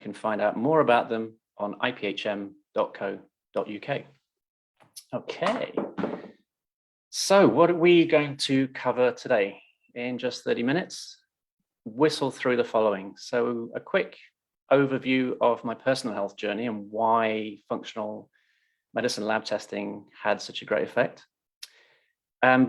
can find out more about them on iphm.co.uk. Okay, so what are we going to cover today? In just 30 minutes, whistle through the following. So a quick overview of my personal health journey and why functional medicine lab testing had such a great effect.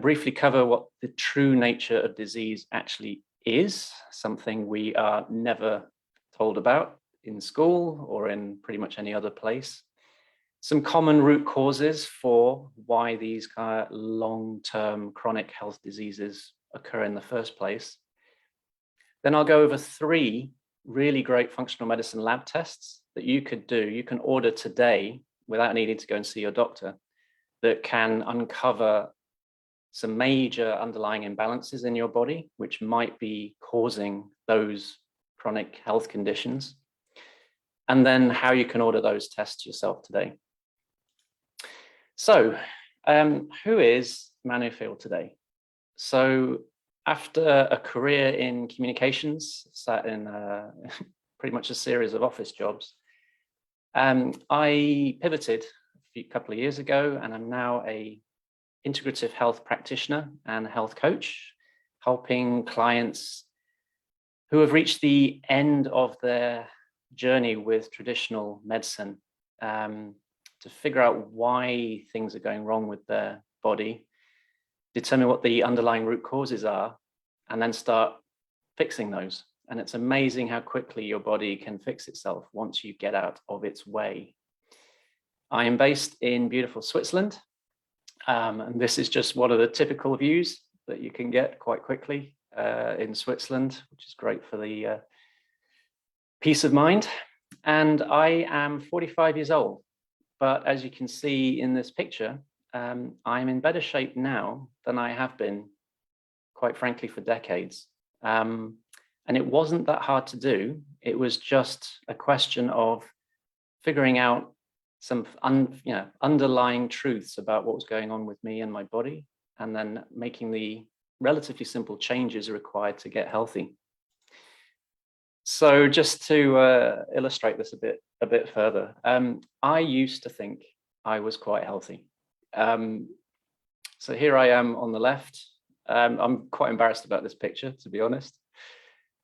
Briefly cover what the true nature of disease actually is, something we are never told about in school or in pretty much any other place. Some common root causes for why these kind of long-term chronic health diseases occur in the first place. Then I'll go over 3 really great functional medicine lab tests that you could do. You can order today without needing to go and see your doctor, that can uncover some major underlying imbalances in your body, which might be causing those chronic health conditions. And then how you can order those tests yourself today. So who is Manu Field today? So after a career in communications, sat in pretty much a series of office jobs, I pivoted a couple of years ago, and I'm now a integrative health practitioner and health coach, helping clients who have reached the end of their journey with traditional medicine to figure out why things are going wrong with their body, determine what the underlying root causes are, and then start fixing those. And it's amazing how quickly your body can fix itself once you get out of its way. I am based in beautiful Switzerland, and this is just one of the typical views that you can get quite quickly in Switzerland, which is great for the peace of mind. And I am 45 years old. But as you can see in this picture, I'm in better shape now than I have been, quite frankly, for decades. And it wasn't that hard to do. It was just a question of figuring out some underlying truths about what was going on with me and my body, and then making the relatively simple changes required to get healthy. So just to illustrate this a bit further, I used to think I was quite healthy. So here I am on the left. I'm quite embarrassed about this picture, to be honest.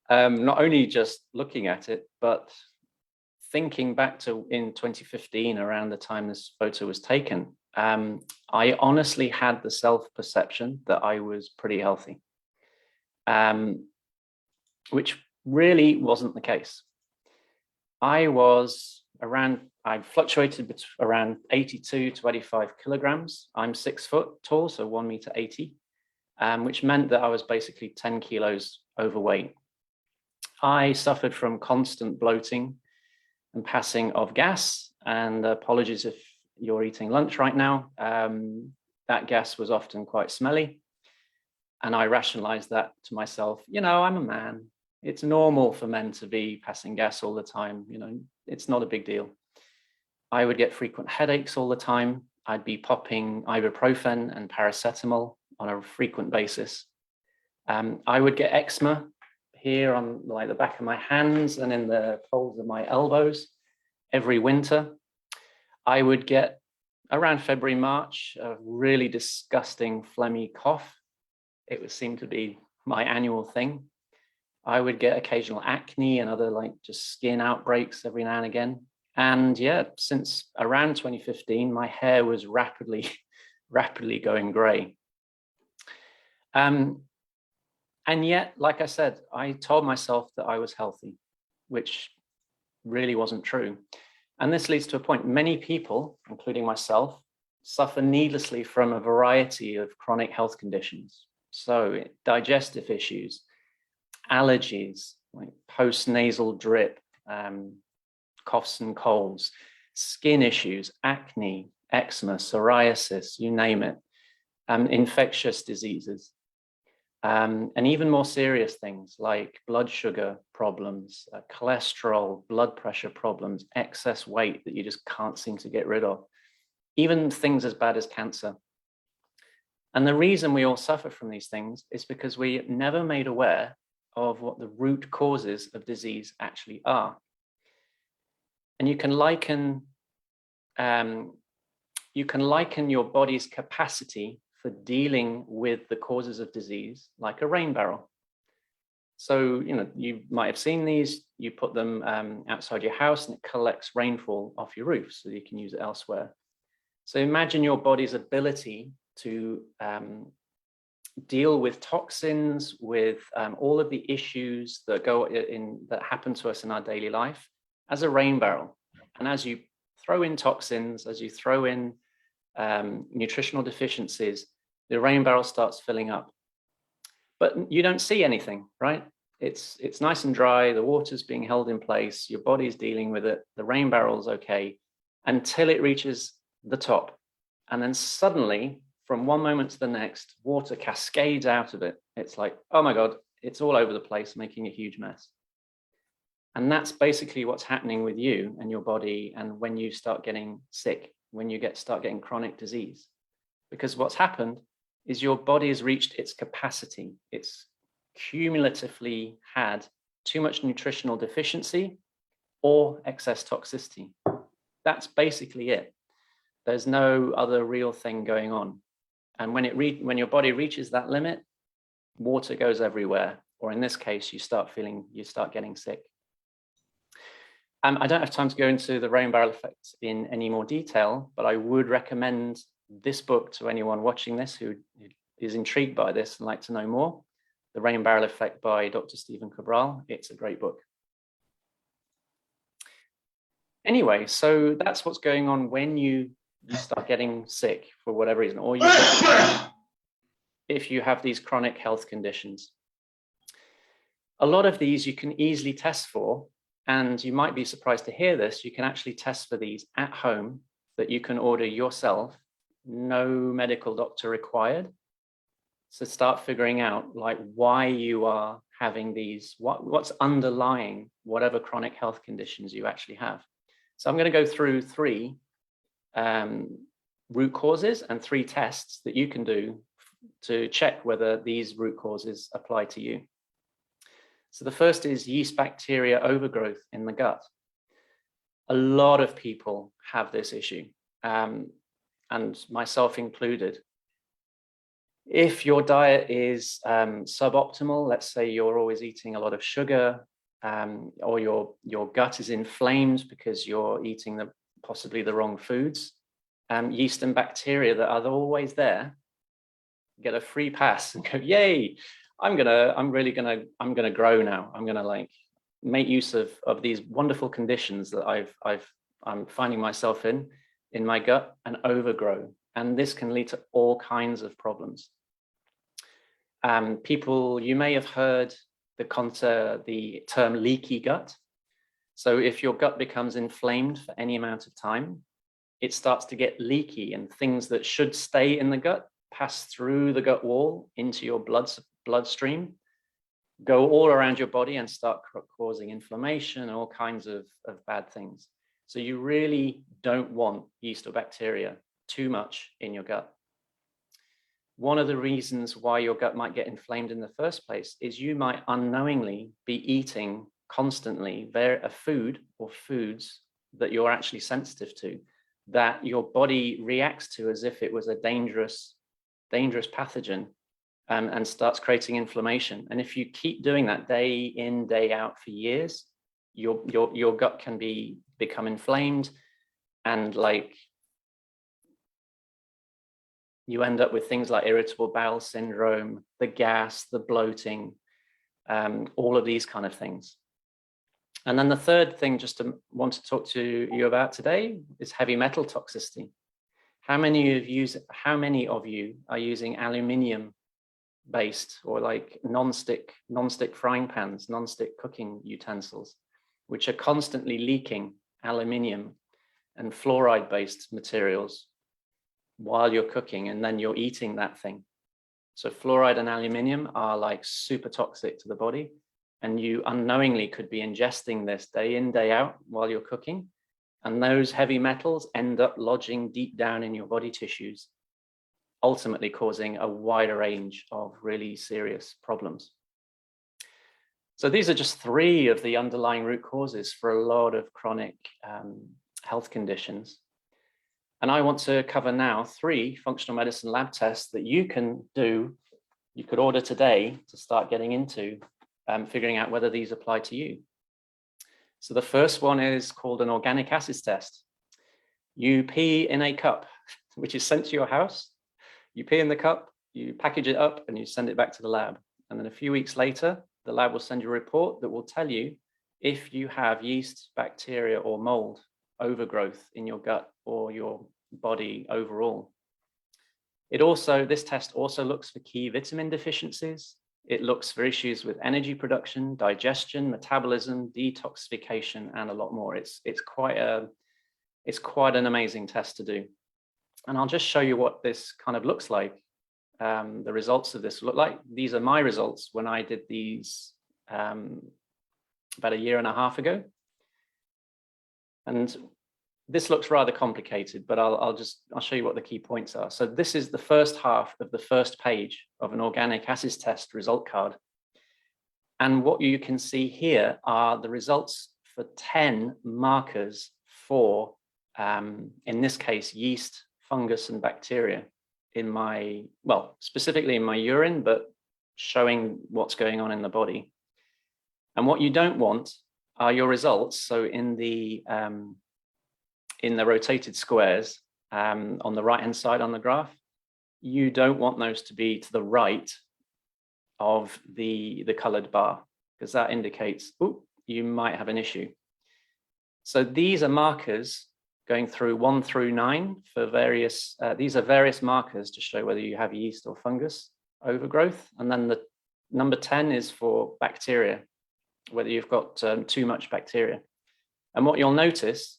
Not only just looking at it, but thinking back to in 2015, around the time this photo was taken, I honestly had the self-perception that I was pretty healthy, which really wasn't the case. I fluctuated around 82 to 85 kilograms. I'm 6 foot tall, so 1.80 m, which meant that I was basically 10 kilos overweight. I suffered from constant bloating and passing of gas, and apologies if you're eating lunch right now. That gas was often quite smelly, and I rationalized that to myself. I'm a man. It's normal for men to be passing gas all the time. It's not a big deal. I would get frequent headaches all the time. I'd be popping ibuprofen and paracetamol on a frequent basis. I would get eczema here on the back of my hands and in the folds of my elbows every winter. I would get, around February, March, a really disgusting phlegmy cough. It would seem to be my annual thing. I would get occasional acne and other just skin outbreaks every now and again. And yeah, since around 2015, my hair was rapidly going gray. And yet, like I said, I told myself that I was healthy, which really wasn't true. And this leads to a point. Many people, including myself, suffer needlessly from a variety of chronic health conditions. So digestive issues, allergies, like post-nasal drip, coughs and colds, skin issues, acne, eczema, psoriasis, you name it, infectious diseases, and even more serious things like blood sugar problems, cholesterol, blood pressure problems, excess weight that you just can't seem to get rid of, even things as bad as cancer. And the reason we all suffer from these things is because we never made aware of what the root causes of disease actually are. And you can liken your body's capacity for dealing with the causes of disease like a rain barrel. So, you might have seen these. You put them outside your house and it collects rainfall off your roof so you can use it elsewhere. So imagine your body's ability to deal with toxins, with all of the issues that that happen to us in our daily life as a rain barrel. And as you throw in toxins, as you throw in nutritional deficiencies, the rain barrel starts filling up. But you don't see anything, right? It's nice and dry. The water's being held in place. Your body's dealing with it. The rain barrel's okay until it reaches the top. And then suddenly, from one moment to the next, water cascades out of it. It's like, oh my God, it's all over the place, making a huge mess. And that's basically what's happening with you and your body. And when you start getting sick, when you start getting chronic disease, because what's happened is your body has reached its capacity. It's cumulatively had too much nutritional deficiency or excess toxicity. That's basically it. There's no other real thing going on. And when your body reaches that limit, water goes everywhere, or in this case, you start getting sick. I don't have time to go into the rain barrel effect in any more detail, but I would recommend this book to anyone watching this who is intrigued by this and like to know more. The Rain Barrel Effect by Dr. Stephen Cabral. It's a great book. Anyway, so that's what's going on when you start getting sick for whatever reason, or if you have these chronic health conditions. A lot of these you can easily test for, and you might be surprised to hear this. You can actually test for these at home, that you can order yourself, no medical doctor required. So start figuring out like why you are having these, what's underlying whatever chronic health conditions you actually have. So I'm going to go through 3 root causes and 3 tests that you can do to check whether these root causes apply to you. So the first is yeast bacteria overgrowth in the gut. A lot of people have this issue, and myself included. If your diet is suboptimal, let's say you're always eating a lot of sugar, or your gut is inflamed because you're eating possibly the wrong foods, yeast and bacteria that are always there get a free pass and go, yay, I'm gonna grow now. I'm gonna like make use of these wonderful conditions that I'm finding myself in my gut and overgrow. And this can lead to all kinds of problems. You may have heard the term leaky gut. So if your gut becomes inflamed for any amount of time, it starts to get leaky, and things that should stay in the gut pass through the gut wall into your bloodstream, go all around your body and start causing inflammation and all kinds of bad things. So you really don't want yeast or bacteria too much in your gut. One of the reasons why your gut might get inflamed in the first place is you might unknowingly be eating constantly a food or foods that you're actually sensitive to, that your body reacts to as if it was a dangerous pathogen, and starts creating inflammation. And if you keep doing that day in, day out for years, your gut can become inflamed, and like you end up with things like irritable bowel syndrome, the gas, the bloating, all of these kind of things. And then the third thing just to want to talk to you about today is heavy metal toxicity. How many of you are using aluminium based or like non-stick frying pans, non-stick cooking utensils, which are constantly leaking aluminium and fluoride based materials while you're cooking, and then you're eating that thing? So fluoride and aluminium are like super toxic to the body, and you unknowingly could be ingesting this day in, day out while you're cooking. And those heavy metals end up lodging deep down in your body tissues, ultimately causing a wider range of really serious problems. So these are just 3 of the underlying root causes for a lot of chronic health conditions. And I want to cover now 3 functional medicine lab tests that you can do, you could order today to start getting into figuring out whether these apply to you. So the first one is called an organic acids test. You pee in a cup, which is sent to your house. You pee in the cup, you package it up, and you send it back to the lab. And then a few weeks later, the lab will send you a report that will tell you if you have yeast, bacteria, or mold overgrowth in your gut or your body overall. This test also looks for key vitamin deficiencies. It looks for issues with energy production, digestion, metabolism, detoxification, and a lot more. It's quite an amazing test to do. And I'll just show you what this kind of looks like. The results of this look like. These are my results when I did these about a year and a half ago. And this looks rather complicated, but I'll show you what the key points are. So this is the first half of the first page of an organic acids test result card. And what you can see here are the results for 10 markers for, in this case, yeast, fungus, and bacteria in specifically in my urine, but showing what's going on in the body. And what you don't want are your results. So in the rotated squares on the right-hand side on the graph, you don't want those to be to the right of the colored bar, because that indicates, you might have an issue. So these are markers going through 1 through 9 for various, these are various markers to show whether you have yeast or fungus overgrowth. And then the number 10 is for bacteria, whether you've got too much bacteria. And what you'll notice,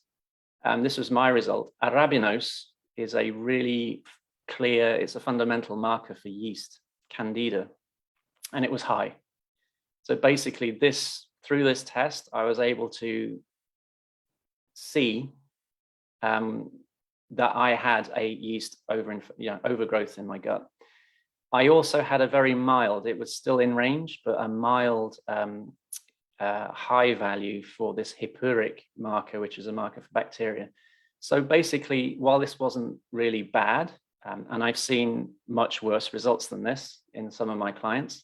this was my result, arabinose is a really clear, it's a fundamental marker for yeast, candida, and it was high. So basically through this test, I was able to see that I had a yeast overgrowth in my gut. I also had a very mild, it was still in range, but a mild high value for this hippuric marker, which is a marker for bacteria. So basically, while this wasn't really bad, and I've seen much worse results than this in some of my clients,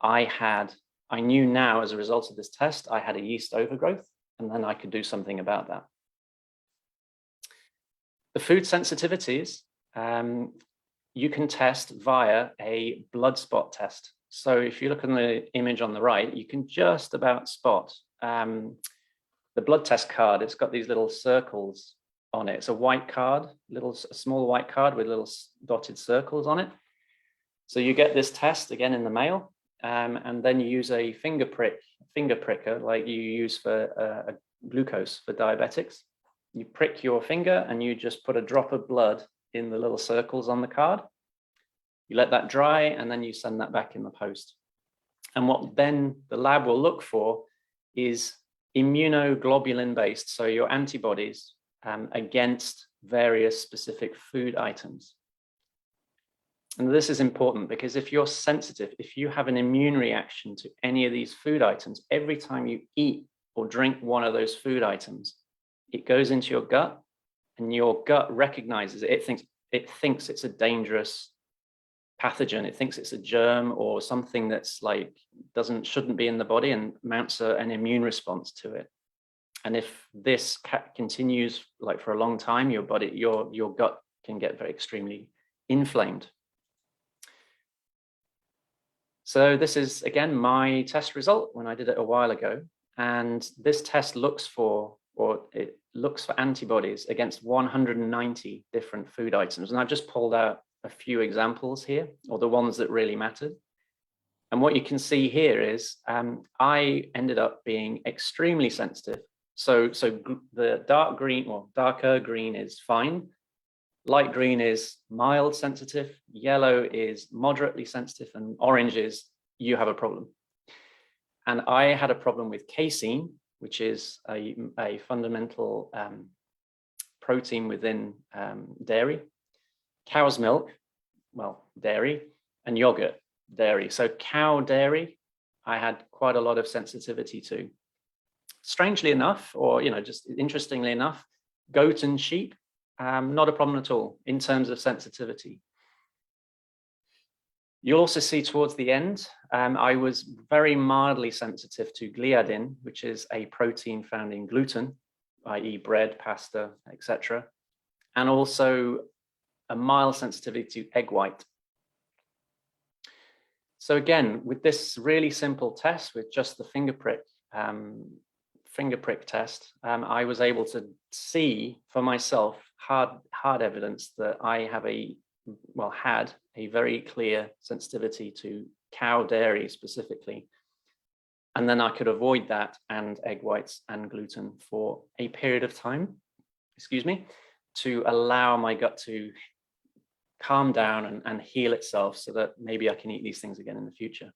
I knew now as a result of this test, I had a yeast overgrowth, and then I could do something about that. The food sensitivities, you can test via a blood spot test. So if you look at the image on the right, you can just about spot the blood test card. It's got these little circles on it. It's a white card, a small white card with little dotted circles on it. So you get this test again in the mail, and then you use a finger pricker like you use for glucose for diabetics. You prick your finger and you just put a drop of blood in the little circles on the card. You let that dry and then you send that back in the post. And what then the lab will look for is immunoglobulin based, so your antibodies against various specific food items. And this is important because if you're sensitive, if you have an immune reaction to any of these food items, every time you eat or drink one of those food items, it goes into your gut and your gut recognizes it. It thinks it's a dangerous pathogen. It thinks it's a germ or something that's shouldn't be in the body, and mounts an immune response to it. And if this continues for a long time, your gut can get extremely inflamed. So this is again my test result when I did it a while ago, and this test looks for antibodies against 190 different food items. And I've just pulled out a few examples here, or the ones that really mattered. And what you can see here is I ended up being extremely sensitive. So the darker green is fine. Light green is mild sensitive. Yellow is moderately sensitive, and orange is you have a problem. And I had a problem with casein, which is a fundamental protein within dairy, cow's milk, dairy, and yogurt, dairy. So cow dairy I had quite a lot of sensitivity to. Strangely enough, or just interestingly enough, goat and sheep, not a problem at all in terms of sensitivity. You'll also see towards the end, I was very mildly sensitive to gliadin, which is a protein found in gluten, i.e. bread, pasta, etc. And also a mild sensitivity to egg white. So again, with this really simple test, with just the finger prick test, I was able to see for myself hard evidence that I have had a very clear sensitivity to cow dairy specifically. And then I could avoid that and egg whites and gluten for a period of time, to allow my gut to calm down and heal itself so that maybe I can eat these things again in the future.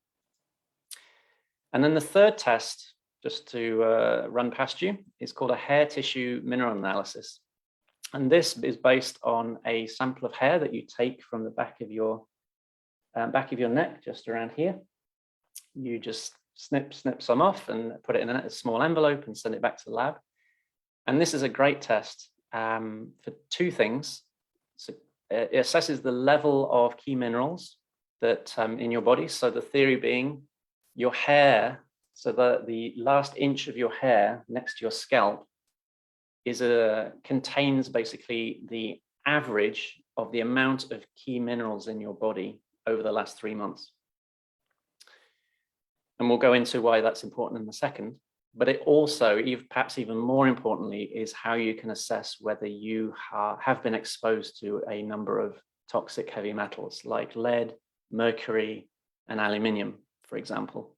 And then the third test, just to run past you, is called a hair tissue mineral analysis. And this is based on a sample of hair that you take from the back of your neck, just around here. You just snip some off and put it in a small envelope and send it back to the lab. And this is a great test for two things. So it assesses the level of key minerals that in your body. So the theory being your hair, so the last inch of your hair next to your scalp contains basically the average of the amount of key minerals in your body over the last 3 months. And we'll go into why that's important in a second. But it also, perhaps even more importantly, is how you can assess whether you have been exposed to a number of toxic heavy metals like lead, mercury, and aluminium, for example.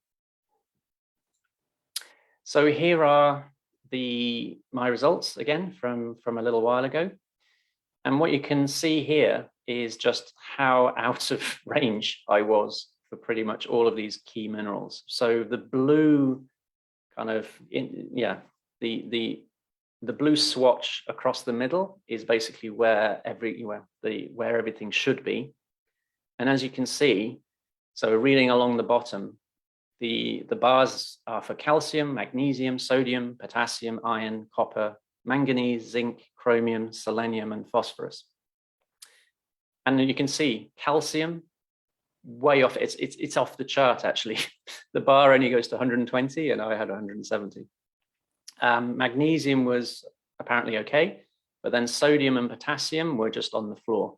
So here are my results again from a little while ago. And what you can see here is just how out of range I was for pretty much all of these key minerals. So the blue the blue swatch across the middle is basically where everything should be. And as you can see, so reading along the bottom, the bars are for calcium, magnesium, sodium, potassium, iron, copper, manganese, zinc, chromium, selenium, and phosphorus. And you can see calcium way off. It's off the chart actually. The bar only goes to 120 and I had 170. Magnesium was apparently okay, but then sodium and potassium were just on the floor.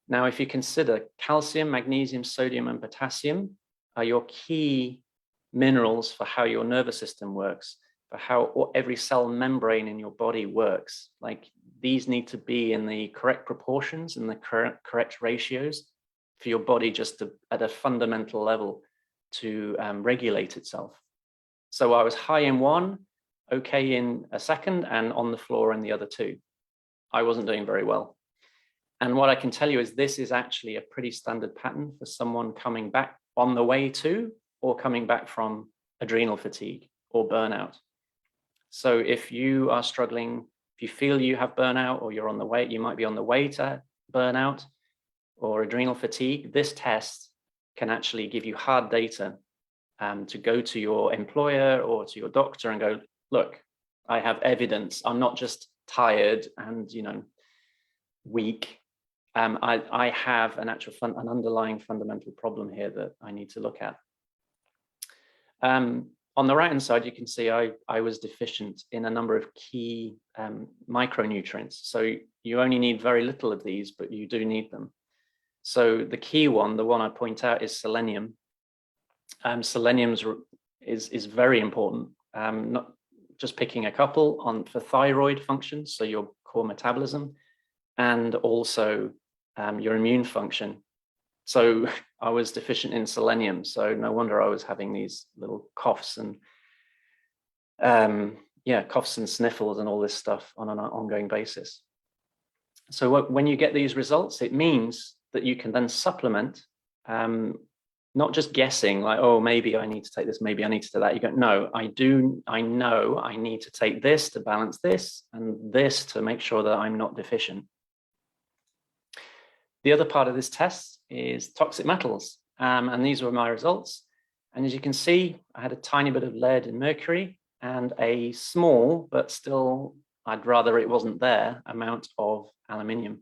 Now, if you consider calcium, magnesium, sodium, and potassium are your key minerals for how your nervous system works, for how every cell membrane in your body works. Like, these need to be in the correct proportions and the correct ratios for your body just at a fundamental level to regulate itself. So I was high in one, okay in a second, and on the floor in the other two. I wasn't doing very well. And what I can tell you is this is actually a pretty standard pattern for someone coming back on the way to, or coming back from adrenal fatigue or burnout. So if you are struggling, if you feel you have burnout, or you're on the way, you might be on the way to burnout or adrenal fatigue, this test can actually give you hard data to go to your employer or to your doctor and go, look, I have evidence. I'm not just tired and weak. I have an underlying fundamental problem here that I need to look at. On the right-hand side, you can see I was deficient in a number of key micronutrients. So you only need very little of these, but you do need them. So the key one, the one I point out, is selenium. Selenium is very important. Not just picking a couple for thyroid function, so your core metabolism, and also your immune function. So I was deficient in selenium, so no wonder I was having these little coughs and coughs and sniffles and all this stuff on an ongoing basis. So when you get these results, it means that you can then supplement, not just guessing like, oh, maybe I need to take this, maybe I need to do that. You go, no, I know I need to take this to balance this and this to make sure that I'm not deficient. The other part of this test is toxic metals. And these were my results. And as you can see, I had a tiny bit of lead and mercury and a small, but still, I'd rather it wasn't there, amount of aluminium.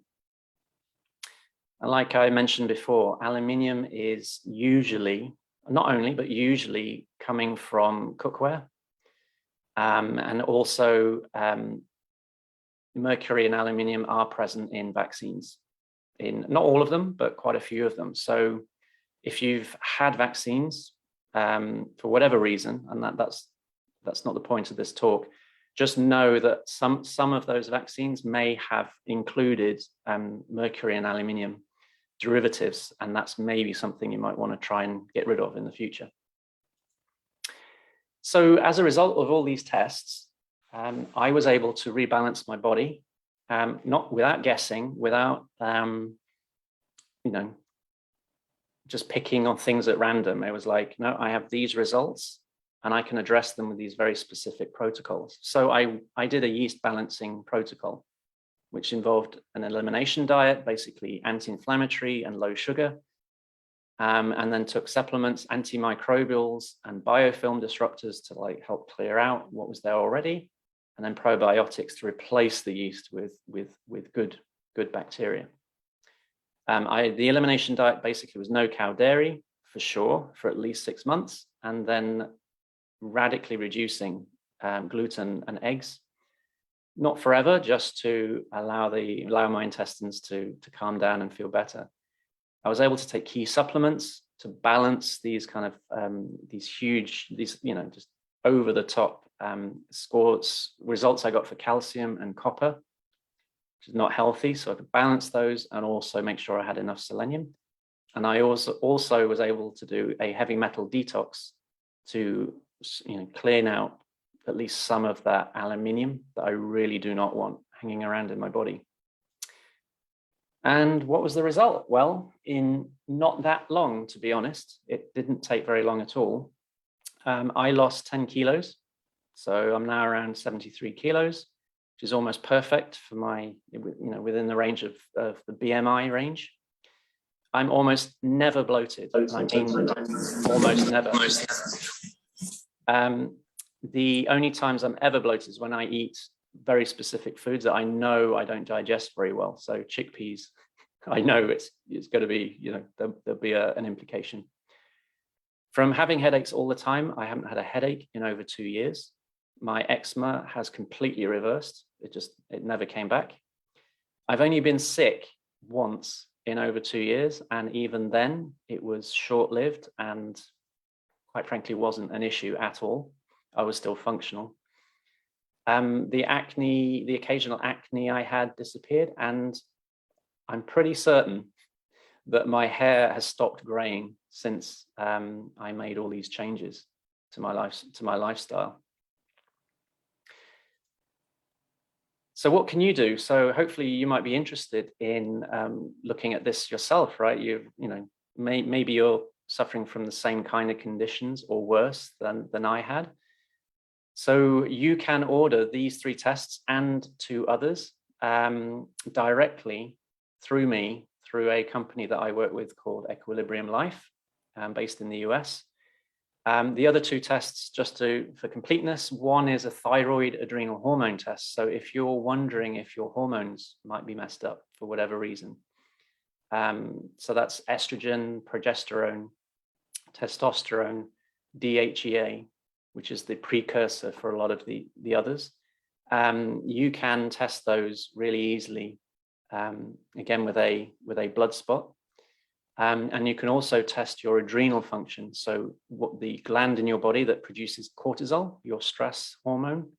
And like I mentioned before, aluminium is usually, not only, but usually coming from cookware. And also mercury and aluminium are present in vaccines, in not all of them, but quite a few of them. So if you've had vaccines for whatever reason, and that's not the point of this talk, just know that some of those vaccines may have included mercury and aluminium derivatives, and that's maybe something you might want to try and get rid of in the future. So as a result of all these tests, I was able to rebalance my body, not without guessing, without just picking on things at random. It was like, no, I have these results and I can address them with these very specific protocols. So I did a yeast balancing protocol, which involved an elimination diet, basically anti-inflammatory and low sugar, and then took supplements, antimicrobials and biofilm disruptors to like help clear out what was there already, and then probiotics to replace the yeast with good bacteria. The elimination diet basically was no cow dairy for sure for at least 6 months, and then radically reducing gluten and eggs. Not forever, just to allow my intestines to calm down and feel better. I was able to take key supplements to balance these kind of these just over the top results I got for calcium and copper, which is not healthy. So I could balance those and also make sure I had enough selenium. And I also was able to do a heavy metal detox to clean out at least some of that aluminium that I really do not want hanging around in my body. And what was the result? Well, in not that long, to be honest, it didn't take very long at all. I lost 10 kilos. So I'm now around 73 kilos, which is almost perfect for my, within the range of the BMI range. I'm almost never bloated. I mean, almost never. The only times I'm ever bloated is when I eat very specific foods that I know I don't digest very well. So chickpeas, I know it's going to be, there'll be an implication. From having headaches all the time, I haven't had a headache in over 2 years. My eczema has completely reversed. It never came back. I've only been sick once in over 2 years. And even then it was short-lived and quite frankly wasn't an issue at all. I was still functional. The occasional acne I had disappeared, and I'm pretty certain that my hair has stopped graying since I made all these changes to my lifestyle. So what can you do? So hopefully you might be interested in looking at this yourself, right? Maybe you're suffering from the same kind of conditions or worse than I had. So you can order these 3 tests and 2 others directly through me, through a company that I work with called Equilibrium Life, based in the US. The other 2 tests, just for completeness, one is a thyroid adrenal hormone test. So if you're wondering if your hormones might be messed up for whatever reason, so that's estrogen, progesterone, testosterone, DHEA, which is the precursor for a lot of the others. You can test those really easily, again with a blood spot. And you can also test your adrenal function. So what the gland in your body that produces cortisol, your stress hormone,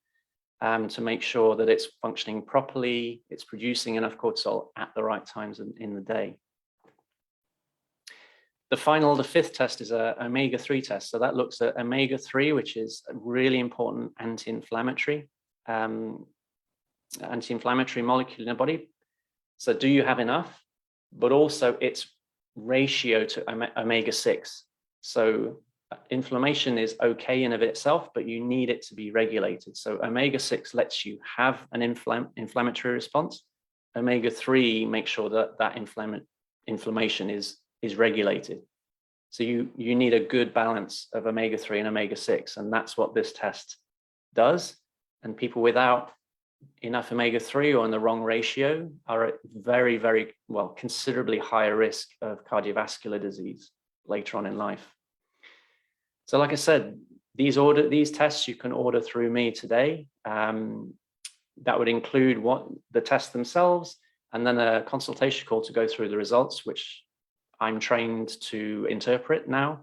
to make sure that it's functioning properly, it's producing enough cortisol at the right times in the day. The 5th test is a omega-3 test. So that looks at omega-3, which is a really important anti-inflammatory molecule in the body. So do you have enough? But also its ratio to omega-6. So inflammation is okay in of itself, but you need it to be regulated. So omega-6 lets you have an inflammatory response. Omega-3 makes sure that inflammation is regulated. So you need a good balance of omega-3 and omega-6, and that's what this test does. And people without enough omega-3 or in the wrong ratio are at very, very, well, considerably higher risk of cardiovascular disease later on in life. So like I said, these tests you can order through me today. That would include the tests themselves, and then a consultation call to go through the results, which I'm trained to interpret now,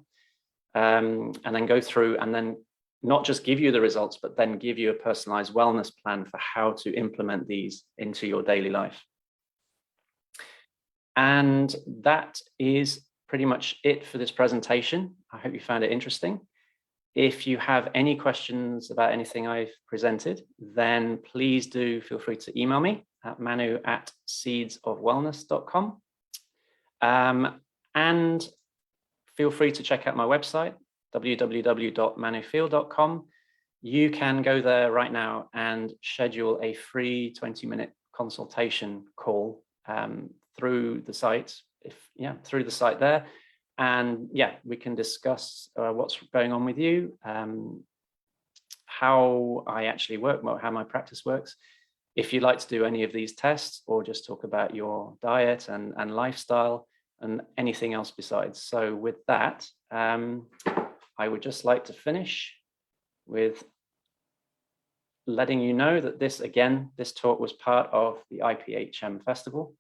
and then go through and then not just give you the results, but then give you a personalized wellness plan for how to implement these into your daily life. And that is pretty much it for this presentation. I hope you found it interesting. If you have any questions about anything I've presented, then please do feel free to email me at manu@seedsofwellness.com. And feel free to check out my website, www.manufield.com. You can go there right now and schedule a free 20-minute consultation call through the site, through the site there. And yeah, we can discuss what's going on with you, how I actually work, how my practice works. If you'd like to do any of these tests or just talk about your diet and lifestyle and anything else besides. So with that, I would just like to finish with letting you know that this talk was part of the IPHM Festival.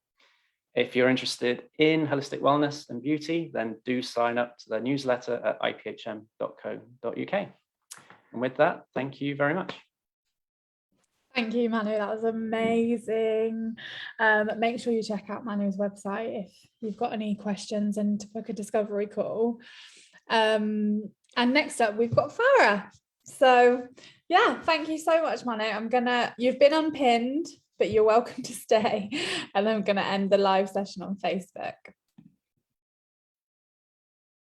If you're interested in holistic wellness and beauty, then do sign up to the newsletter at iphm.co.uk. And with that, thank you very much. Thank you, Manu. That was amazing. Make sure you check out Manu's website if you've got any questions and to book a discovery call. And next up, we've got Farah. So yeah, thank you so much, Manu. You've been unpinned, but you're welcome to stay. And I'm going to end the live session on Facebook.